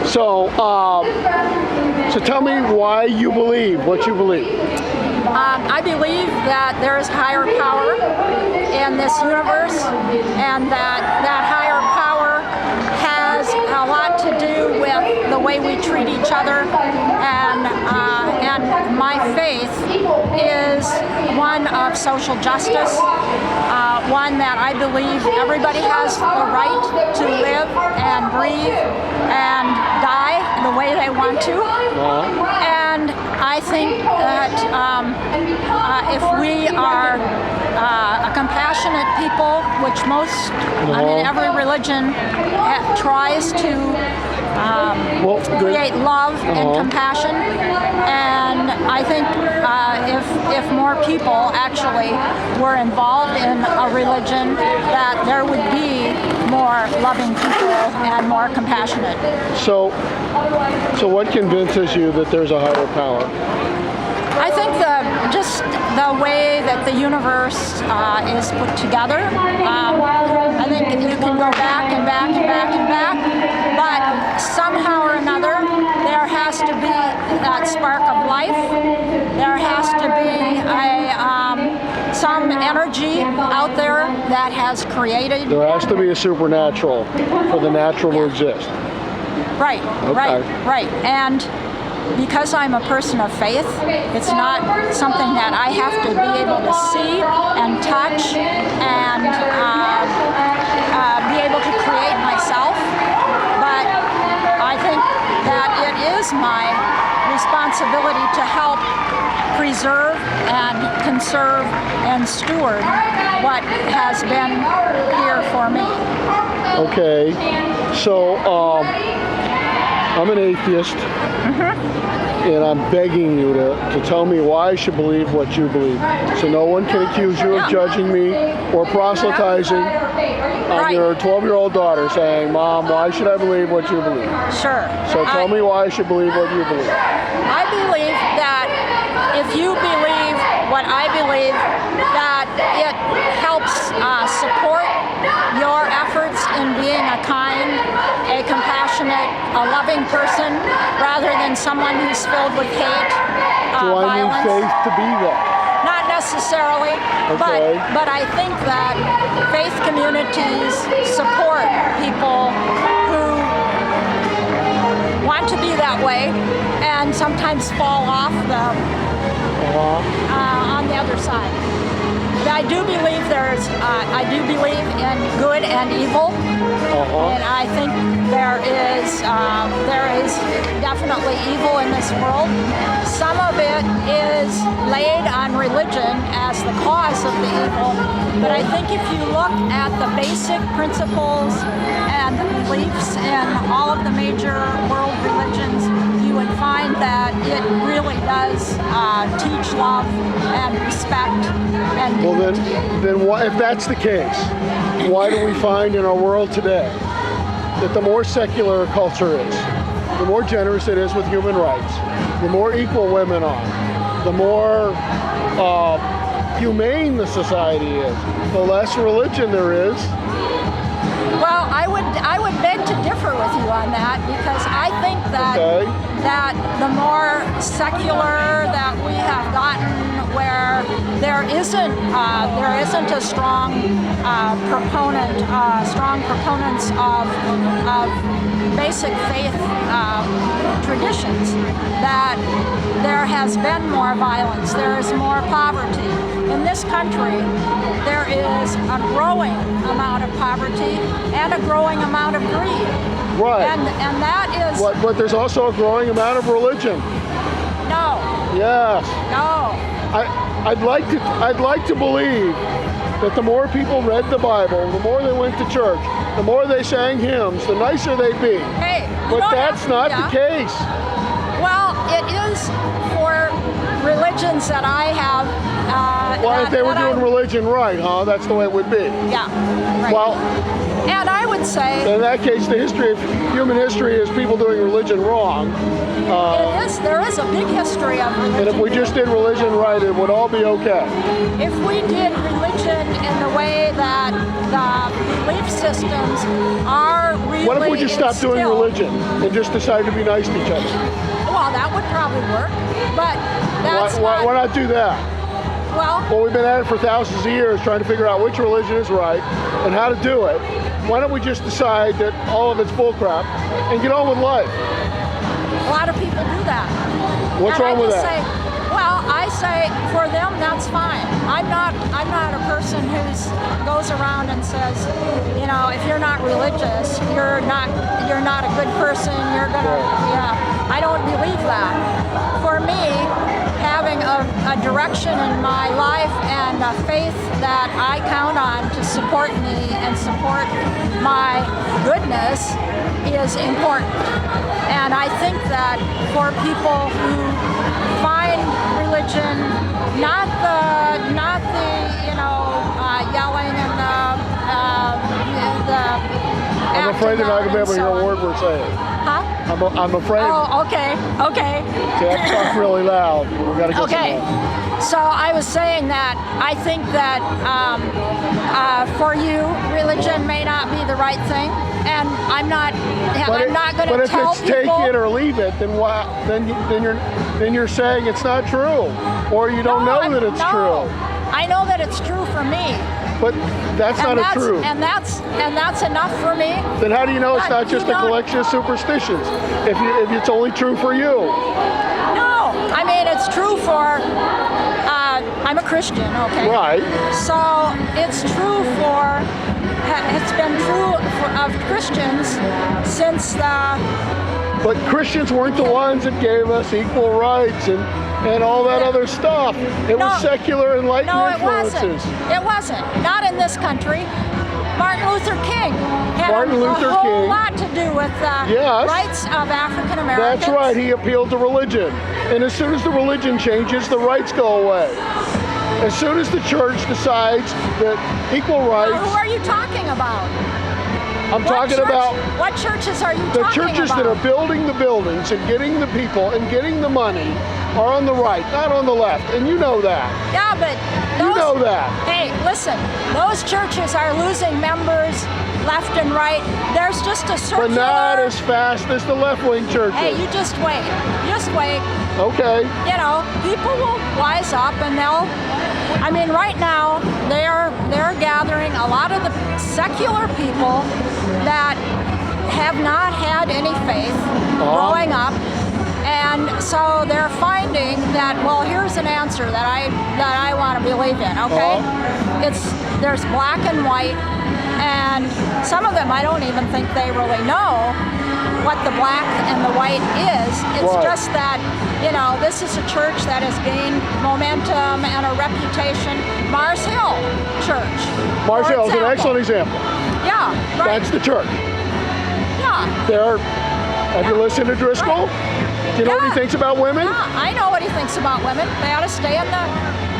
So tell me why you believe what you believe. I believe that there is higher power in this universe, and that higher power has a lot to do with the way we treat each other, and my faith is one of social justice, one that I believe everybody has the right to live and breathe and die the way they want to. And I think that if we are a compassionate people, which most, every religion tries to create love and compassion, and I think if more people actually were involved in a religion, that there would be more loving people and more compassionate. So what convinces you that there's a higher power? I think just the way that the universe is put together. I think you can go back and back and back and back, but somehow or another there has to be that spark of life. There has to be some energy out there that has created. There has to be a supernatural for the natural to exist. Right, okay. right. And because I'm a person of faith, it's not something that I have to be able to see and touch and be able to create myself. But I think that it is my responsibility to help preserve and conserve and steward what has been here for me. Okay, so I'm an atheist, and I'm begging you to tell me why I should believe what you believe. So no one can accuse you of judging me or proselytizing on your 12-year-old daughter saying, Mom, why should I believe what you believe? Sure. So tell me why I should believe what you believe. I believe that if you believe what I believe, that it helps support your efforts in being a kind, a compassionate, a loving person, rather than someone who's filled with hate, Do I violence. need faith to be that? Not necessarily, but I think that faith communities support people who want to be that way and sometimes fall off on the other side. But I do believe I do believe in good and evil, and I think there is definitely evil in this world. Some of it is laid on religion as the cause of the evil, but I think if you look at the basic principles and the beliefs in all of the major world religions, you would find that it really does teach love and respect and dignity. Then why, if that's the case, why do we find in our world today that the more secular a culture is, the more generous it is with human rights, the more equal women are, the more humane the society is, the less religion there is? Well, I would beg to differ with you on that, because I think that the more secular that we have gotten, where there isn't a strong proponents of basic faith traditions, that there has been more violence, there is more poverty. In this country, there is a growing amount of poverty and a growing amount of greed. Right. And that is... But there's also a growing amount of religion. No. Yes. No. I'd like to believe that the more people read the Bible, the more they went to church, the more they sang hymns, the nicer they'd be. Hey, but that's not the case. Well, it is for religions that I have. Well, if they were doing religion right, huh? That's the way it would be. Yeah. Right. Well, And I would say In that case, the history of human history is people doing religion wrong. there is a big history of religion. And if we just did religion right, it would all be okay. If we did religion in the way that the belief systems are really What if we just stopped doing instilled- religion and just decided to be nice to each other? Well, that would probably work, but that's Why not do that? Well, we've been at it for thousands of years trying to figure out which religion is right and how to do it. Why don't we just decide that all of it's bullcrap and get on with life? a lot of people do that. What's And wrong with just that? I say for them that's fine. I'm not a person who goes around and says, you know, if you're not religious, you're not a good person. You're gonna, yeah. I don't believe that. For me, having a direction in my life and a faith that I count on to support me and support my goodness is important. And I think that for people who find religion not the yelling and the I'm afraid they're not going to be able to hear a word we're saying. Huh? I'm afraid. Oh, okay. So I have to talk really loud. We got to get Okay. So I was saying that I think that for you, religion may not be the right thing, and I'm not going But to if tell it's people. take it or leave it, then why? Then you're saying it's not true, or you don't know that it's true. I know that it's true for me. But that's not a truth. And that's enough for me. Then how do you know it's But not just you a don't- collection of superstitions? If it's only true for you. No, I mean it's true for. I'm a Christian, okay. Right. So it's true for. It's been true of Christians since the. But Christians weren't the ones that gave us equal rights and all that other stuff. It was secular enlightenment influences. It wasn't. Not in this country. Martin Luther King had a whole lot to do with the rights of African Americans. That's right. He appealed to religion. And as soon as the religion changes, the rights go away. As soon as the church decides that equal rights... Now, who are you talking about? I'm talking about... What churches are you the talking about? The churches that are building the buildings and getting the people and getting the money are on the right, not on the left. And you know that. Yeah, but... You know that. Hey, listen. Those churches are losing members left and right. There's just a circular... But not as fast as the left-wing churches. Hey, you just wait. Just wait. Okay. You know, people will wise up and they'll... I mean, right now, they're gathering a lot of the secular people that have not had any faith growing up. And so they're finding that, well, here's an answer that I want to believe in, okay? There's black and white, and some of them I don't even think they really know what the black and the white is. It's just that, you know, this is a church that has gained momentum and a reputation. Mars Hill Church. Mars Hill is an excellent example. Yeah, right. That's the church. Yeah. Have you listened to Driscoll? Do you know what he thinks about women? Yeah, I know what he thinks about women. They ought to stay in the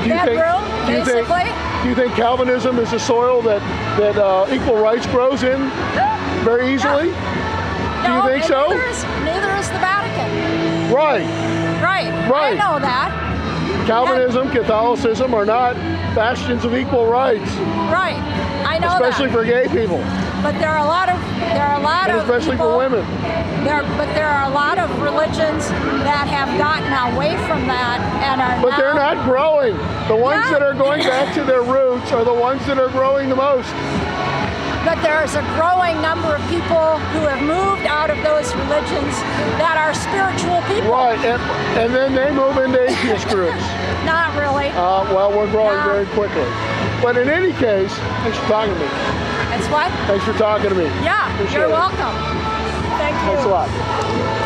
bedroom, basically. Do you think Calvinism is a soil that equal rights grows in very easily? Do you think so? Neither is the Vatican. Right. I know that. Calvinism, Catholicism are not bastions of equal rights. Right. I know especially for gay people. But there are a lot of especially people, for women. But there are a lot of religions that have gotten away from that and are But they're not growing. The ones that are going back to their roots are the ones that are growing the most. But there's a growing number of people who have moved out of those religions that are spiritual people. Right, and then they move into atheist groups. Not really. Well, we're growing very quickly. But in any case, thanks for talking to me. It's what? Thanks for talking to me. Yeah, you're welcome. Thank you. Thanks a lot.